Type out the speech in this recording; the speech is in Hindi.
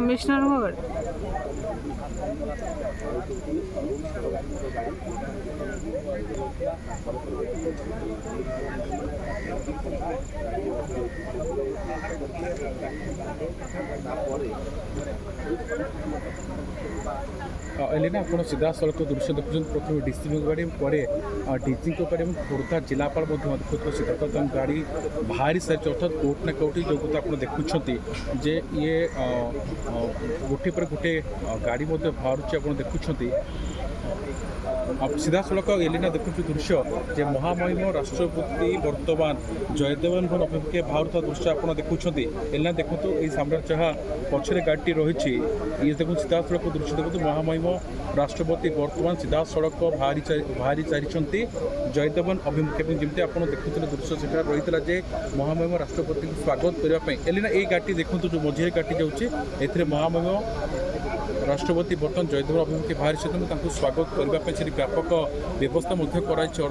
कमिश्नर को एलिना आप सीधा सड़क दृश्य देखुं प्रथम डीसीपी गाड़ी पर डीजी गाड़ी खोर्धा जिलापाल देखुव सीधा गाड़ी बाहरी सारी अर्थात कोर्ट ना कौटी जो आप देखुं जे ये गोटे पर गोटे गाड़ी बाहर आप देखुं सीधा सड़क एलिना देखुं दृश्य जे महामहिम राष्ट्रपति बर्तमान जयदेवन भवन अभिमुखे बाहर दृश्य आप देखुं एलिना देखो ये सामने जहाँ पछरे गाड़ी रही ये देखो सीधा सड़क दृश्य देखो महामहिम राष्ट्रपति बर्तमान सीधा सड़क बाहरी सारी जयदेवन अभिमुखे जमी आप देखुते दृश्य से रही है महामहिम राष्ट्रपति को स्वागत करने एलिना ये गाड़ी देखो जो मझे गाड़ी जाऊँगी महामहिम राष्ट्रपति बर्तमान जयदेव अभिमुखे बाहरी स्वागत करने व्यापक व्यवस्था